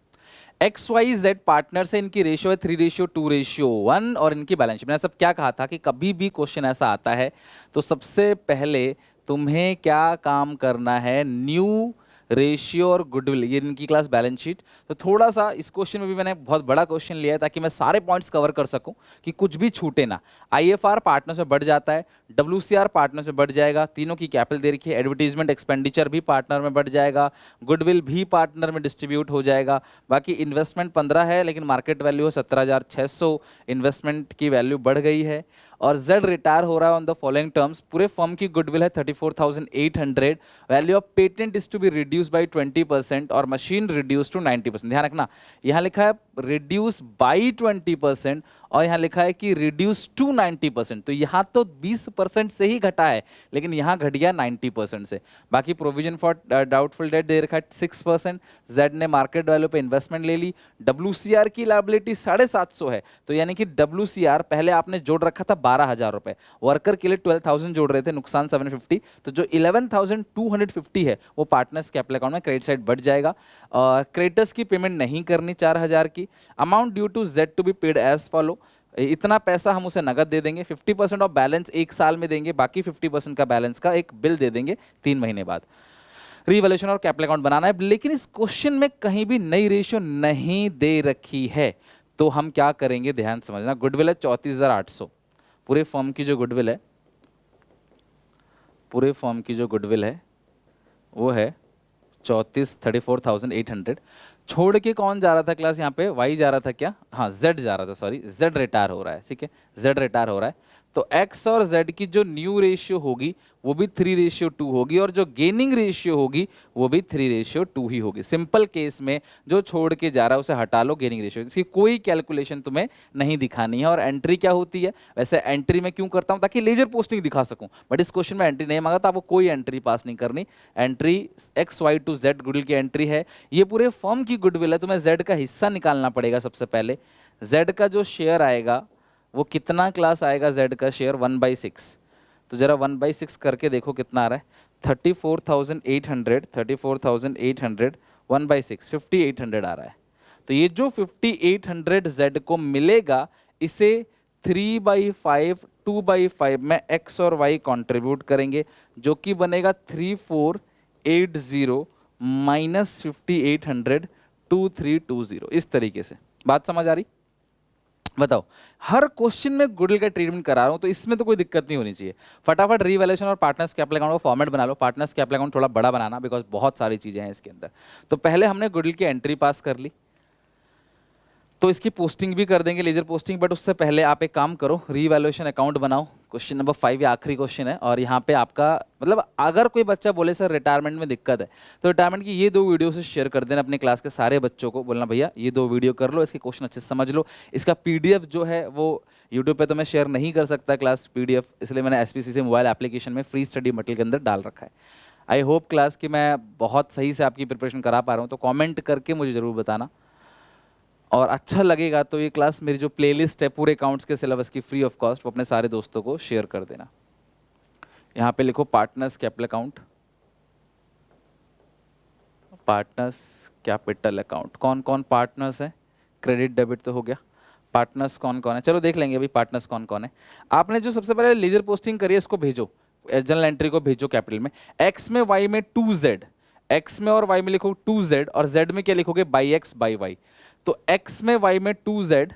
XYZ पार्टनर्स है, इनकी रेशियो है 3:2:1, और इनकी बैलेंस शीट। मैंने सब क्या कहा था कि कभी भी क्वेश्चन ऐसा आता है तो सबसे पहले तुम्हें क्या काम करना है, न्यू रेशियो और गुडविल, ये इनकी क्लास बैलेंस शीट। तो थोड़ा सा इस क्वेश्चन में भी मैंने बहुत बड़ा क्वेश्चन लिया है ताकि मैं सारे पॉइंट्स कवर कर सकूं कि कुछ भी छूटे ना। IFR पार्टनर से बढ़ जाता है, WCR पार्टनर से बढ़ जाएगा, तीनों की कैपिटल दे रखी है, एडवर्टीजमेंट एक्सपेंडिचर भी पार्टनर में बढ़ जाएगा, गुडविल भी पार्टनर में डिस्ट्रीब्यूट हो जाएगा, बाकी इन्वेस्टमेंट 15 है लेकिन मार्केट वैल्यू है 17,600, इन्वेस्टमेंट की वैल्यू बढ़ गई है, और Z रिटायर हो रहा है ऑन द फॉलोइंग टर्म्स, पूरे फर्म की गुडविल है 34,800, value of patent is to be reduce by 20% और मशीन रिड्यूस टू 90%। ध्यान रखना, यहाँ लिखा है रिड्यूस बाई 20% और यहाँ लिखा है कि रिड्यूस टू 90%, तो यहाँ तो 20% से ही घटा है, लेकिन यहाँ घट गया 90% से। बाकी प्रोविजन फॉर डाउटफुल डेट दे रखा है 6%, जेड ने मार्केट वैल्यू पे इन्वेस्टमेंट ले ली, WCR की लायबिलिटी 750 है, तो यानी कि WCR पहले आपने जोड़ रखा था 12,000 रुपए, वर्कर के लिए 12,000 जोड़ रहे थे, नुकसान 750, तो जो 11,250 है वो पार्टनर्स कैपिटल अकाउंट में क्रेडिट साइड बढ़ जाएगा। और क्रेडिटर्स की पेमेंट नहीं करनी 4,000 की, amount due to Z to be paid as follow, इतना पैसा हम उसे नगद दे देंगे, 50% ऑफ बैलेंस 1 साल में देंगे, बाकी 50% का बैलेंस का एक बिल दे देंगे 3 महीने बाद। रीवैल्यूएशन और कैपिटल अकाउंट बनाना है, लेकिन इस क्वेश्चन में कहीं भी नई रेशियो नहीं दे रखी है। तो हम क्या करेंगे, ध्यान समझना। गुडविल है 34,800, पूरे फर्म की जो गुडविल है, पूरे फर्म की जो गुडविल है वो है 34,800। छोड़ के कौन जा रहा था क्लास यहाँ पे, वाई जा रहा था क्या, हाँ जेड जा रहा था, सॉरी जेड रिटायर हो रहा है, ठीक है जेड रिटायर हो रहा है। तो एक्स और जेड की जो न्यू रेशियो होगी वो भी 3:2 होगी, और जो गेनिंग रेशियो होगी वो भी 3:2 ही होगी। सिंपल केस में जो छोड़ के जा रहा है उसे हटा लो, गेनिंग रेशियो, इसकी कोई कैलकुलेशन तुम्हें नहीं दिखानी है। और एंट्री क्या होती है, वैसे एंट्री में क्यों करता हूँ, ताकि लेजर पोस्टिंग दिखा सकूं, बट इस क्वेश्चन में एंट्री नहीं मांगा तो आपको कोई एंट्री पास नहीं करनी। Entry X Y to Z goodwill की एंट्री है, ये पूरे फर्म की गुडविल है, तुम्हें जेड का हिस्सा निकालना पड़ेगा। सबसे पहले जेड का जो शेयर आएगा वो कितना क्लास आएगा, जेड का शेयर 1/6। तो जरा 1/6 करके देखो कितना आ रहा है, 34,800, 34,800 1/6 5,800 आ रहा है। तो ये जो 5,800 जेड को मिलेगा, इसे 3/5 2/5 में एक्स और वाई कंट्रीब्यूट करेंगे, जो कि बनेगा 3480 माइनस 5,800 2320। इस तरीके से बात समझ आ रही। बताओ, हर क्वेश्चन में गुडविल का ट्रीटमेंट करा रहा हूं, तो इसमें तो कोई दिक्कत नहीं होनी चाहिए। फटाफट रीवैल्यूएशन और पार्टनर्स कैपिटल अकाउंट का फॉर्मेट बना लो। पार्टनर्स कैपिटल अकाउंट थोड़ा बड़ा बनाना, बिकॉज बहुत सारी चीजें हैं इसके अंदर। तो पहले हमने गुडविल की एंट्री पास कर ली, तो इसकी पोस्टिंग भी कर देंगे, लेजर पोस्टिंग। बट उससे पहले आप एक काम करो, रीवैल्यूएशन अकाउंट बनाओ। क्वेश्चन नंबर 5 ये आखिरी क्वेश्चन है, और यहाँ पे आपका मतलब अगर कोई बच्चा बोले सर रिटायरमेंट में दिक्कत है, तो रिटायरमेंट की ये 2 वीडियो से शेयर कर देना अपने क्लास के सारे बच्चों को, बोलना भैया ये 2 वीडियो कर लो, इसके क्वेश्चन अच्छे से समझ लो। इसका पीडीएफ जो है वो यूट्यूब पे तो मैं शेयर नहीं कर सकता क्लास पीडीएफ, इसलिए मैंने एसपीसीसी मोबाइल एप्लीकेशन में फ्री स्टडी मटेरियल के अंदर डाल रखा है। आई होप क्लास कि मैं बहुत सही से आपकी प्रिपरेशन करा पा रहा हूँ, तो कमेंट करके मुझे ज़रूर बताना। और अच्छा लगेगा तो ये क्लास, मेरी जो प्लेलिस्ट है पूरे अकाउंट्स के सिलेबस की फ्री ऑफ कॉस्ट, वो अपने सारे दोस्तों को शेयर कर देना। यहाँ पे लिखो partners capital account, partners capital account. कौन कौन पार्टनर्स है, क्रेडिट डेबिट तो हो गया, पार्टनर्स कौन कौन है, चलो देख लेंगे अभी पार्टनर्स कौन कौन है। आपने जो सबसे पहले लेजर पोस्टिंग करी है इसको भेजो, जनरल एंट्री को भेजो कैपिटल में। एक्स में वाई में 2z, एक्स में और वाई में लिखो 2z, और z में क्या लिखोगे, बाई एक्स बाई वाई। तो x में y में 2z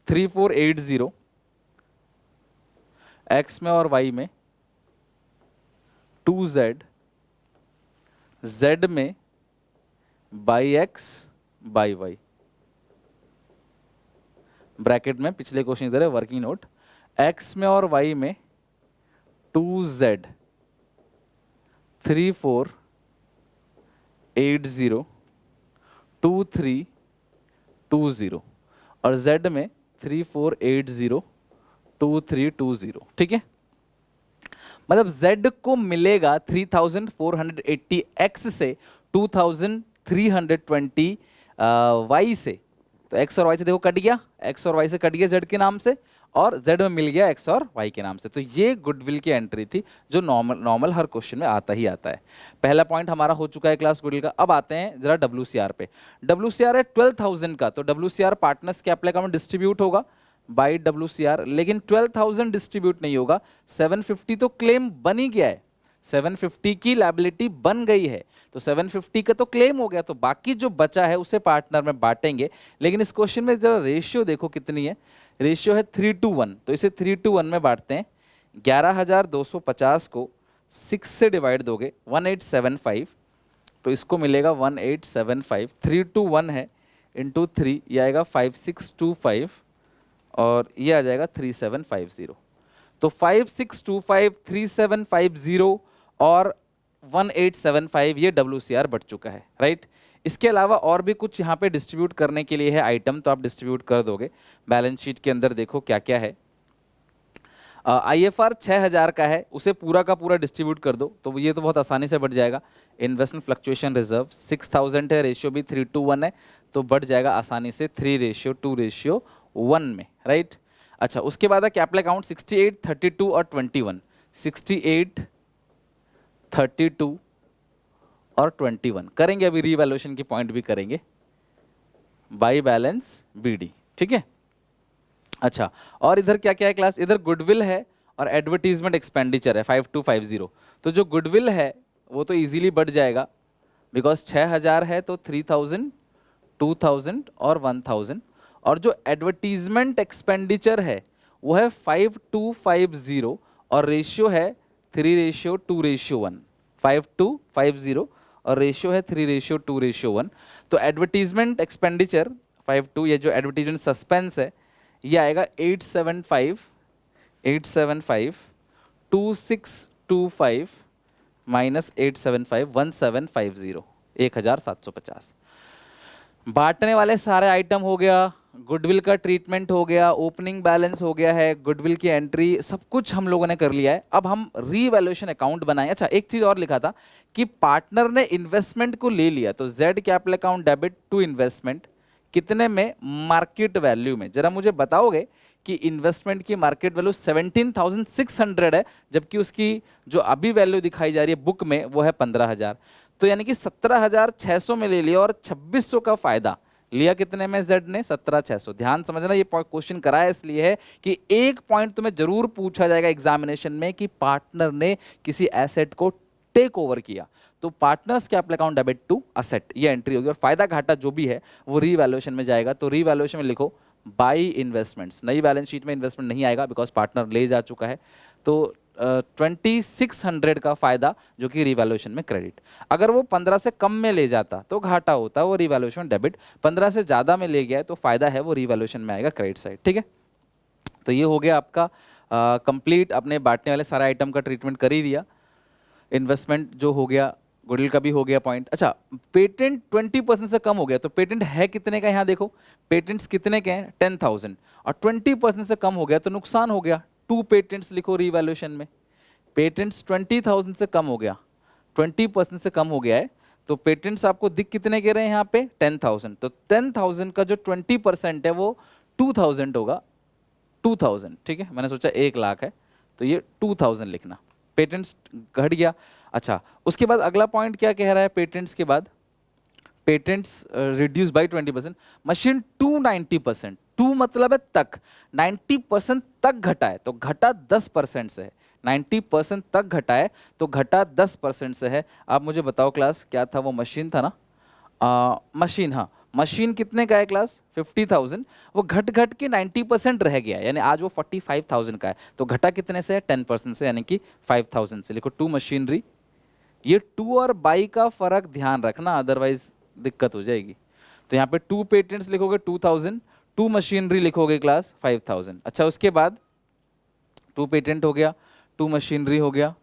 3480, x में और y में 2z, z में by x by y। Bracket में पिछले क्वेश्चन इधर है, वर्किंग नोट। x में और y में 2z 3480 2320, और z में 3480 2320। ठीक है, मतलब z को मिलेगा 3480 x से 2320 y से। तो x और y से देखो कट गया, x और y से कट गया z के नाम से, और z में मिल गया x और y के नाम से। तो ये गुडविल की एंट्री थी, जो नॉर्मल हर क्वेश्चन में आता ही आता है। पहला पॉइंट हमारा हो चुका है क्लास गुडविल का। अब आते हैं जरा WCR पे। WCR है 12,000 का, तो WCR पार्टनर्स कैपिटल अकाउंट में डिस्ट्रीब्यूट होगा बाई WCR, लेकिन 12,000 डिस्ट्रीब्यूट नहीं होगा। 750 तो क्लेम बन ही गया है, 750 की लायबिलिटी बन गई है, तो 750 का तो क्लेम हो गया, तो बाकी जो बचा है उसे पार्टनर में बांटेंगे। लेकिन इस क्वेश्चन में जरा रेशियो देखो कितनी है, रेशियो है 3:1, तो इसे 3:1 में बांटते हैं। 11,250 को 6 से डिवाइड दोगे 1875, तो इसको मिलेगा 1875। 3:1 है, इंटू 3 ये आएगा 5625, और ये आ जाएगा 3750। तो 5625 3750 और 1875 ये WCR बढ़ चुका है, राइट। इसके अलावा और भी कुछ यहाँ पे डिस्ट्रीब्यूट करने के लिए है आइटम, तो आप डिस्ट्रीब्यूट कर दोगे। बैलेंस शीट के अंदर देखो क्या क्या है। IFR 6000 का है, उसे पूरा का पूरा डिस्ट्रीब्यूट कर दो, तो ये तो बहुत आसानी से बढ़ जाएगा। इन्वेस्टमेंट फ्लक्चुएशन रिजर्व 6000 है, रेशियो भी 3:1 है, तो बढ़ जाएगा आसानी से 3:2:1 में, राइट। अच्छा, उसके बाद है कैपिटल अकाउंट 68 32 और 21। 68 32 और 21 करेंगे, अभी रीवैल्यूएशन की पॉइंट भी करेंगे, बाई बैलेंस BD, ठीक है। अच्छा, और इधर क्या क्या है क्लास, इधर गुडविल है और एडवर्टीजमेंट एक्सपेंडिचर है 5250। तो जो गुडविल है वो तो इजीली बढ़ जाएगा, बिकॉज 6000 है तो 3000, 2000 और 1000। और जो एडवर्टीजमेंट एक्सपेंडिचर है वो है 5250 और रेशियो है 3:2:1। 5250 और रेशियो है 3:2:1। तो एडवर्टीजमेंट एक्सपेंडिचर 52, ये जो एडवर्टीजमेंट सस्पेंस है ये आएगा 875 2625 माइनस 875 1750 1750। बांटने वाले सारे आइटम हो गया, गुडविल का ट्रीटमेंट हो गया, ओपनिंग बैलेंस हो गया है, गुडविल की एंट्री, सब कुछ हम लोगों ने कर लिया है। अब हम रीवैल्यूएशन अकाउंट बनाए। अच्छा, एक चीज और लिखा था कि पार्टनर ने इन्वेस्टमेंट को ले लिया, तो Z capital account debit to investment कितने में? मार्केट वैल्यू में। जरा मुझे बताओगे कि इन्वेस्टमेंट की मार्केट वैल्यू 17,600 है, जबकि उसकी जो अभी वैल्यू दिखाई जा रही है बुक में वो है 15,000। तो यानी कि 17,600 में ले लिया और 2600 का फायदा लिया कितने में? जेड ने 17,600। ध्यान समझना, ये क्वेश्चन कराया इसलिए है कि एक पॉइंट तुम्हें जरूर पूछा जाएगा एग्जामिनेशन में कि पार्टनर ने किसी एसेट को टेक ओवर किया, तो partners capital account debit to asset ये एंट्री होगी और फायदा घाटा जो भी है वो रीवैल्यूएशन में जाएगा। तो रीवैल्यूएशन में लिखो बाई इन्वेस्टमेंट्स। नई बैलेंस शीट में इन्वेस्टमेंट नहीं आएगा बिकॉज पार्टनर ले जा चुका है। तो 2600 का फायदा जो कि रिवैल्यूएशन में क्रेडिट। अगर वो 15 से कम में ले जाता तो घाटा होता, वो रिवैल्यूएशन डेबिट। 15 से ज़्यादा में ले गया है तो फायदा है, वो रिवैल्यूएशन में आएगा क्रेडिट साइड। ठीक है, तो ये हो गया आपका कंप्लीट। अपने बांटने वाले सारे आइटम का ट्रीटमेंट कर ही दिया। इन्वेस्टमेंट जो हो गया, गुडविल का भी हो गया पॉइंट। अच्छा, पेटेंट 20% से कम हो गया, तो पेटेंट है कितने का? यहाँ देखो पेटेंट्स कितने के हैं? 10,000 और 20% से कम हो गया तो नुकसान हो गया। 2 पेटेंट्स लिखो रिवैल्यूएशन में। पेटेंट्स 20,000 से कम हो गया, 20% से कम हो गया है, तो पेटेंट्स आपको दिख कितने के रहे हैं यहाँ पे? 10,000। तो 10,000 का जो 20% है वो 2,000 होगा। 2,000, ठीक है, मैंने सोचा 1,00,000 है तो ये 2,000 लिखना। पेटेंट्स घट गया। अच्छा, उसके बाद अगला पॉइंट क्या कह रहा है? पेटेंट्स के बाद patents reduce by 20%, machine to 90%। To मतलब है तक, 90% तक घटा है तो घटा 10% से है। 90% तक घटा है तो घटा 10% से है। आप मुझे बताओ क्लास क्या था वो? मशीन था ना? मशीन, हाँ, मशीन कितने का है क्लास? 50,000। वो घट घट के 90% रह गया, यानी आज वो 45,000 का है, तो घटा कितने से है? 10% से, यानी कि 5,000 से। लिखो टू मशीनरी। ये टू और बाई का फर्क ध्यान रखना, अदरवाइज दिक्कत हो जाएगी। तो यहाँ पे 2 पेटेंट्स लिखोगे 2,000, 2 मशीनरी लिखोगे क्लास 5,000। अच्छा, उसके बाद 2 पेटेंट हो गया, 2 मशीनरी हो गया,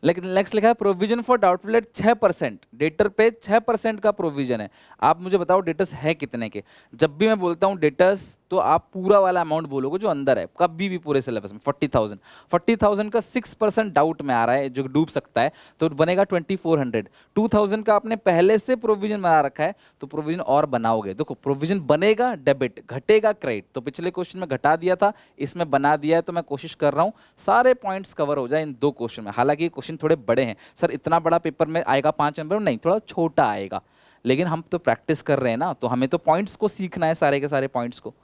लेकिन नेक्स्ट लिखा है provision for doubtful date 6%। Debtor पे 6% का प्रोविजन है। आप मुझे बताओ डेटर्स है कितने के? जब भी मैं बोलता हूँ डेटर्स तो आप पूरा वाला अमाउंट बोलोगे जो अंदर है, कभी भी पूरे सिलेबस में। 40,000, 40,000 का 6% डाउट में आ रहा है जो डूब सकता है, तो बनेगा 2,400। 2,000 का आपने पहले से प्रोविजन बना रखा है तो प्रोविजन और बनाओगे। देखो प्रोविजन बनेगा डेबिट, घटेगा क्रेडिट। तो पिछले क्वेश्चन में घटा दिया था, इसमें बना दिया है, तो मैं कोशिश कर रहा हूँ सारे पॉइंट्स कवर हो जाए इन 2 क्वेश्चन में। हालांकि क्वेश्चन थोड़े बड़े हैं सर, इतना बड़ा पेपर में आएगा 5 नंबर? नहीं, थोड़ा छोटा आएगा, लेकिन हम तो प्रैक्टिस कर रहे हैं ना, तो हमें तो पॉइंट्स को सीखना है, सारे के सारे पॉइंट्स को।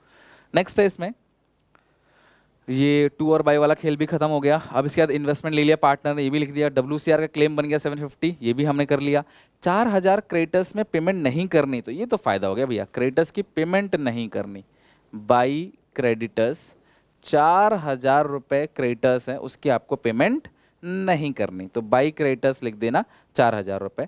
नेक्स्ट है इसमें ये 2 और बाई वाला खेल भी खत्म हो गया। अब इसके बाद इन्वेस्टमेंट ले लिया पार्टनर ने, ये भी लिख दिया। WCR का क्लेम बन गया 750, ये भी हमने कर लिया। 4,000 क्रेडिटर्स में पेमेंट नहीं करनी, तो ये तो फायदा हो गया भैया, क्रेडिटर्स की पेमेंट नहीं करनी। बाई क्रेडिटर्स 4,000 रुपए क्रेडिटर्स हैं, उसकी आपको पेमेंट नहीं करनी, तो बाई क्रेडिटर्स लिख देना 4,000 रुपए।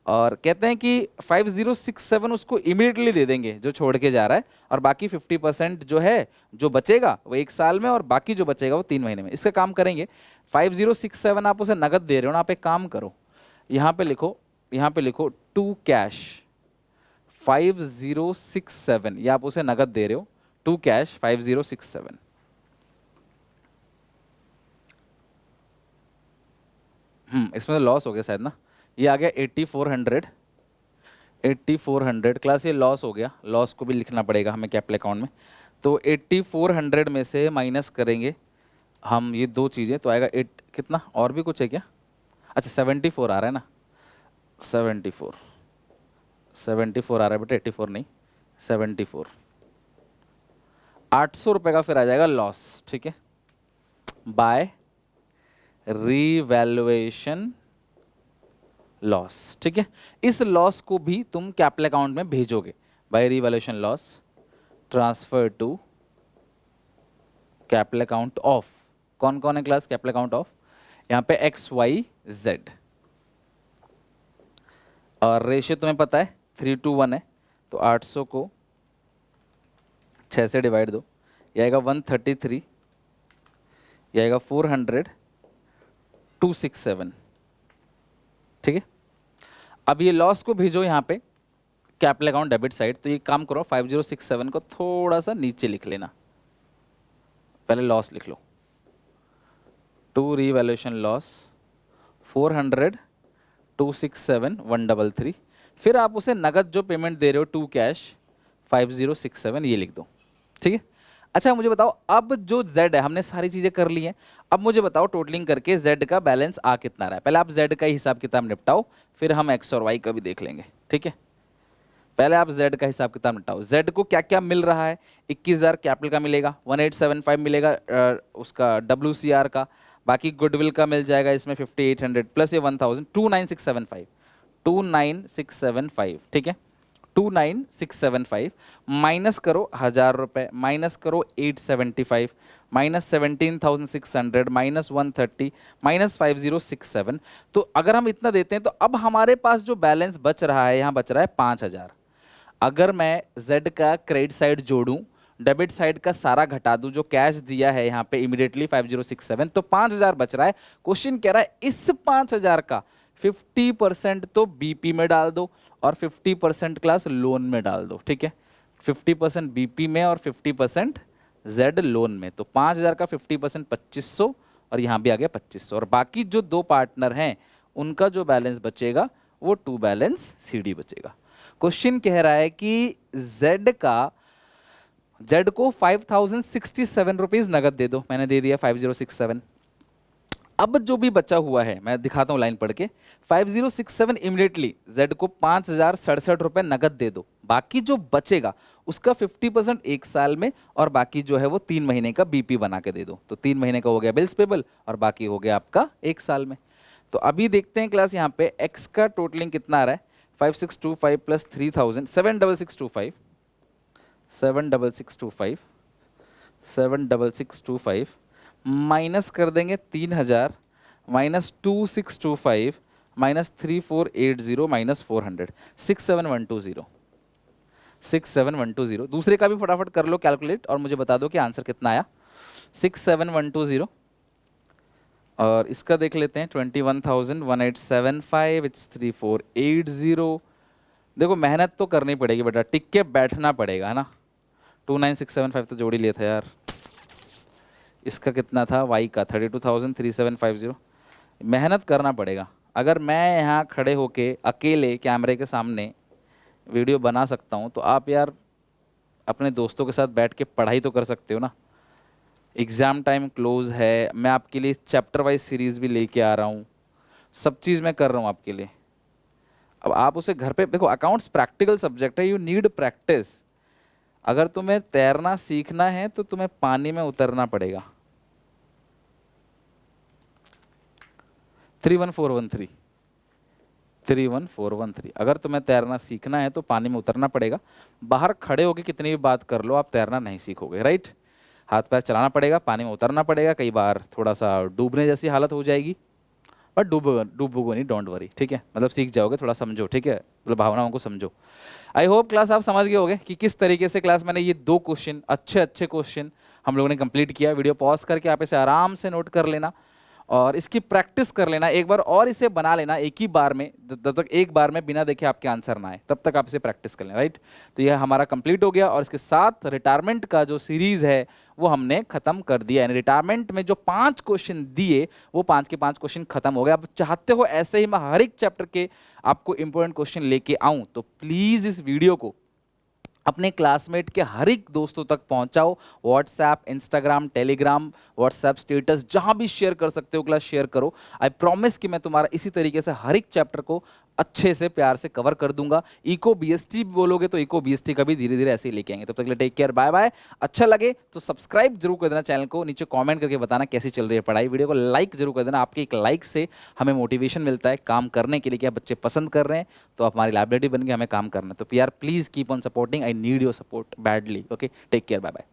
और कहते हैं कि 5067 उसको इमीडिएटली दे देंगे जो छोड़ के जा रहा है, और बाकी 50% जो है जो बचेगा वो 1 साल में, और बाकी जो बचेगा वो 3 महीने में। इसका काम करेंगे। 5067 आप उसे नगद दे रहे हो ना, आप एक काम करो, यहाँ पे लिखो, यहाँ पे लिखो टू कैश 5067, ये आप उसे नगद दे रहे हो, टू कैश 5067। इसमें तो लॉस हो गया शायद ना, ये आ गया 8400। 8400 क्लास, ये लॉस हो गया, लॉस को भी लिखना पड़ेगा हमें कैपिटल अकाउंट में। तो 8400 में से माइनस करेंगे हम ये 2 चीज़ें, तो आएगा 8 कितना, और भी कुछ है क्या? अच्छा 74 आ रहा है ना, 74 74 आ रहा है बेटा, 84 नहीं, 74। 800 रुपये का फिर आ जाएगा लॉस, ठीक है, बाय रीवैल्यूएशन लॉस, ठीक है। इस लॉस को भी तुम कैपिटल अकाउंट में भेजोगे by revaluation loss transfer to capital account of, कौन कौन है क्लास कैपिटल अकाउंट ऑफ, यहाँ पे एक्स वाई जेड, और रेशियो तुम्हें पता है 3:1 है, तो 800 को 6 से डिवाइड दो, ये आएगा 133, ये आएगा 400 267, ठीक है। अब ये लॉस को भेजो यहाँ पे कैपिटल अकाउंट डेबिट साइड, तो ये काम करो 5067 को थोड़ा सा नीचे लिख लेना, पहले लॉस लिख लो, टू रीवैल्यूएशन लॉस 400 267 133, फिर आप उसे नगद जो पेमेंट दे रहे हो टू कैश 5067 ये लिख दो, ठीक है। अच्छा मुझे बताओ, अब जो Z है हमने सारी चीजें कर ली हैं, अब मुझे बताओ टोटलिंग करके Z का बैलेंस आ कितना रहा है। पहले आप Z का ही हिसाब किताब निपटाओ, फिर हम X और Y का भी देख लेंगे, ठीक है। पहले आप Z का हिसाब किताब निपटाओ। Z को क्या क्या मिल रहा है, 21,000 कैपिटल का मिलेगा, 1875 मिलेगा उसका WCR का, बाकी गुडविल का मिल जाएगा इसमें 5800 प्लस ये 1000 29675 29675, ठीक है। 29675 माइनस करो 1000 रुपये, माइनस करो 875, माइनस 17,600, माइनस 130, माइनस 5067। तो अगर हम इतना देते हैं तो अब हमारे पास जो बैलेंस बच रहा है, यहाँ बच रहा है 5000। अगर मैं Z का क्रेडिट साइड जोड़ूं, डेबिट साइड का सारा घटा दूं, जो कैश दिया है यहाँ पे इमीडिएटली 5067, तो 5000 बच रहा है। क्वेश्चन कह रहा है इस 5000 का 50% तो बीपी में डाल दो और 50% क्लास लोन में डाल दो, ठीक है। 50% बीपी में और 50% Z लोन में, तो 5000 का 50% 2500 और यहाँ भी आ गया 2500, और बाकी जो दो पार्टनर हैं उनका जो बैलेंस बचेगा वो टू बैलेंस CD बचेगा। क्वेश्चन कह रहा है कि Z को 5067 रुपीज नगद दे दो, मैंने दे दिया 5067। अब जो भी बचा हुआ है मैं दिखाता हूं लाइन पढ़ के, 5067 इमीडिएटली Z को 5067 रुपए नगद दे दो, बाकी जो बचेगा उसका 50% एक साल में और बाकी जो है वो 3 महीने का बीपी बना के दे दो, तो 3 महीने का हो गया बिल्स पेबल और बाकी हो गया आपका एक साल में। तो अभी देखते हैं क्लास यहाँ पे X का टोटलिंग कितना आ रहा है, 5625 प्लस 3000 76625 76625 76625 माइनस कर देंगे 3000 माइनस 2625 माइनस 3480 माइनस 400 67120 67120। दूसरे का भी फटाफट कर लो कैलकुलेट और मुझे बता दो कि आंसर कितना आया। 67120 और इसका देख लेते हैं 21,1875 इट्स 3480। देखो मेहनत तो करनी पड़ेगी बेटा, टिक के बैठना पड़ेगा, है ना। 29675 तो जोड़ ही लिया था यार। इसका कितना था वाई का 32,3750। मेहनत करना पड़ेगा। अगर मैं यहाँ खड़े होके अकेले कैमरे के सामने वीडियो बना सकता हूँ तो आप यार अपने दोस्तों के साथ बैठ के पढ़ाई तो कर सकते हो ना। एग्ज़ाम टाइम क्लोज है, मैं आपके लिए चैप्टर वाइज सीरीज़ भी लेके आ रहा हूँ, सब चीज़ मैं कर रहा हूँ आपके लिए। अब आप उसे घर पे देखो, अकाउंट्स प्रैक्टिकल सब्जेक्ट है, यू नीड प्रैक्टिस। अगर तुम्हें तैरना सीखना है तो तुम्हें पानी में उतरना पड़ेगा। 31413 31413 अगर तुम्हें तैरना सीखना है तो पानी में उतरना पड़ेगा। बाहर खड़े होकर कितनी भी बात कर लो, आप तैरना नहीं सीखोगे, राइट। हाथ पैर चलाना पड़ेगा, पानी में उतरना पड़ेगा, कई बार थोड़ा सा डूबने जैसी हालत हो जाएगी, बट डूबोगे नहीं, डोंट वरी, ठीक है। मतलब सीख जाओगे, थोड़ा समझो, ठीक है, मतलब भावनाओं को समझो। आई होप क्लास आप समझ गए होगे कि किस तरीके से क्लास मैंने ये 2 क्वेश्चन, अच्छे क्वेश्चन हम लोगों ने कंप्लीट किया। वीडियो पॉज करके आप इसे आराम से नोट कर लेना और इसकी प्रैक्टिस कर लेना एक बार, और इसे बना लेना एक ही बार में, जब तक एक बार में बिना देखे आपके आंसर ना आए तब तक आप इसे प्रैक्टिस कर लें, राइट। तो यह हमारा कंप्लीट हो गया और इसके साथ रिटायरमेंट का जो सीरीज है वो हमने खत्म कर दिया। यानी रिटायरमेंट में जो 5 क्वेश्चन दिए वो 5 के 5 क्वेश्चन खत्म हो गए। आप चाहते हो ऐसे ही मैं हर एक चैप्टर के आपको इंपॉर्टेंट क्वेश्चन लेके आऊं तो प्लीज इस वीडियो को अपने क्लासमेट के हर एक दोस्तों तक पहुंचाओ। WhatsApp, Instagram, Telegram, WhatsApp status, जहां भी शेयर कर सकते हो क्लास शेयर करो। आई प्रॉमिस कि मैं तुम्हारा इसी तरीके से हर एक चैप्टर को अच्छे से प्यार से कवर कर दूंगा। इको बीएसटी बोलोगे तो इको बीएसटी का भी धीरे धीरे ऐसे ही लेके आएंगे। तब तक के लिए टेक केयर, बाय बाय। अच्छा लगे तो सब्सक्राइब जरूर कर देना चैनल को, नीचे कमेंट करके बताना कैसी चल रही है पढ़ाई। वीडियो को लाइक जरूर कर देना, आपके एक लाइक से हमें मोटिवेशन मिलता है काम करने के लिए। क्या बच्चे पसंद कर रहे हैं तो हमारी लाइब्रेरी बन के हमें काम करना है। तो पीआर please keep on supporting, I need your support badly. Okay, take care, bye bye.